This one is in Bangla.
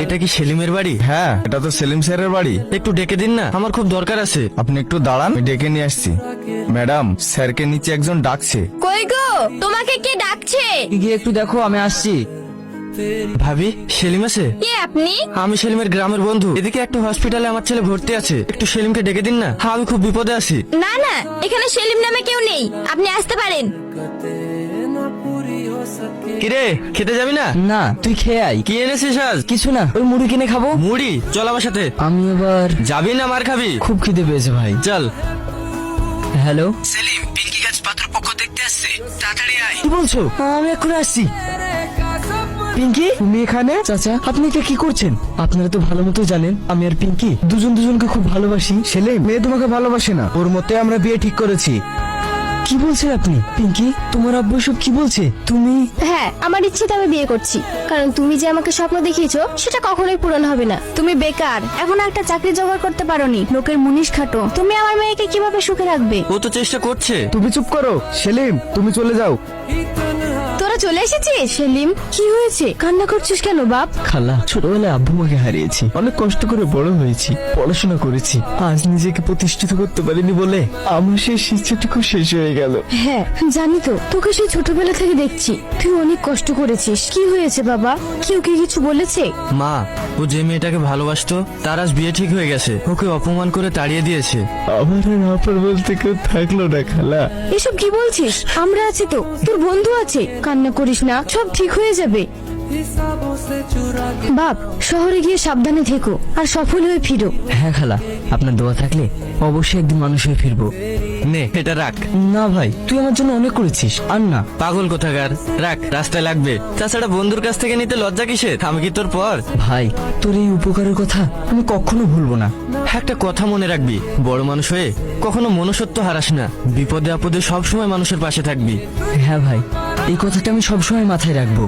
এটা কি সেলিমের বাড়ি? হ্যাঁ, এটা তো সেলিম স্যারের বাড়ি। একটু ডেকে দিন না, আমার খুব দরকার আছে। আপনি একটু দাঁড়ান, আমি ডেকে নিয়ে আসছি। ম্যাডাম, স্যারকে নিচে একজন ডাকছে। কই গো, তোমাকে কে ডাকছে? গিয়ে একটু দেখো, আমি আসছি। ভাবি, সেলিম আছে? কে আপনি? আমি সেলিমের গ্রামের বন্ধু। এদিকে একটা হসপিটালে আমার ছেলে ভর্তি আছে, একটু সেলিমকে ডেকে দিন না। হ্যাঁ, আমি খুব বিপদে আছি। না না, এখানে সেলিম নামে কেউ নেই, আপনি আসতে পারেন। কিরে, খেতে যাবি না? না, তুই খেয়ে আয়। কি এনেছিস আজ? কিছু না, ওই মুড়ি কিনে খাবো। মুড়ি? চল আমার সাথে। আমি এবার যাবি না মার খাবি? খুব খিদে পেয়েছে ভাই। চল। হ্যালো, সেলিম, পিঙ্কি গাছ পাত্রপক্ষ দেখতে আসছে, তাড়াতাড়ি আয়। কি বলছো? আমি এখন আসছি। পিঙ্কি, তুমি এখানে? চাচা, আপনি এটা কি করছেন? আপনারা তো ভালো মতো জানেন আমি আর পিঙ্কি দুজনকে খুব ভালোবাসি। সেলিম, মেয়ে তোমাকে ভালোবাসে না, ওর মতে আমরা বিয়ে ঠিক করেছি। কি বলছেন আপনি? পিঙ্কি, তোমার আব্বু সব কি বলছে? তুমি? হ্যাঁ, আমার ইচ্ছেতে আমি বিয়ে করছি, কারণ তুমি যে আমাকে স্বপ্ন দেখিয়েছো সেটা কখনোই পূরণ হবে না। তুমি বেকার, এখন একটা চাকরি জোগাড় করতে পারোনি, লোকের মুনিশ খাটো। তুমি আমার মেয়েকে কিভাবে সুখে রাখবে? ও তো চেষ্টা করছে। তুমি চুপ করো। সেলিম, তুমি চলে যাও। তোরা চলে এসেছিস? সেলিম, কি হয়েছে? কান্না করছিস কেন বাপ? খালা, ছোটবেলায় আব্বু মাকে হারিয়েছি, অনেক কষ্ট করে বড় হয়েছি, পড়াশোনা করেছি। আজ নিজেকে প্রতিষ্ঠিত করতে পারিনি বলে আমার সেই ইচ্ছাটুকু শেষ হয়ে গেল। হ্যাঁ জানি তো, তোকে সেই ছোটবেলা থেকে দেখছি, তুই অনেক কষ্ট করেছিস। কি হয়েছে বাবা? কেউ কি কিছু বলেছে? মা, ও যে মেয়েটাকে ভালোবাসতো তার আজ বিয়ে ঠিক হয়ে গেছে, ওকে অপমান করে তাড়িয়ে দিয়েছে। আমার আর আপন বলতে কেউ থাকলো না খালা। এসব কি বলছিস? আমরা আছি তো, তোর বন্ধু আছে, কান্না করিস না, সব ঠিক হয়ে যাবে। বাপ, শহরে গিয়ে সাবধানে থেকো আর সফল হয়ে ফিরো। হ্যাঁ খালা, আপনার দোয়া থাকলে অবশ্যই একদিন মানুষ হয়ে ফিরবো। নে, এটা রাখ। না ভাই, তুই আমার জন্য অনেক করেছিস, আর না। পাগল কোথাকার, রাখ, রাস্তায় লাগবে। তাছাড়া বন্ধুর কাছ থেকে নিতে লজ্জা কিসের? আমি কি তোর পর? ভাই, তোর এই উপকারের কথা আমি কখনো ভুলবো না। একটা কথা মনে রাখবি, বড় মানুষ হয়ে কখনো মনুষ্যত্ব হারাস না। বিপদে আপদে সবসময় মানুষের পাশে থাকবি। হ্যাঁ ভাই, এই কথাটা আমি সবসময় মাথায় রাখবো।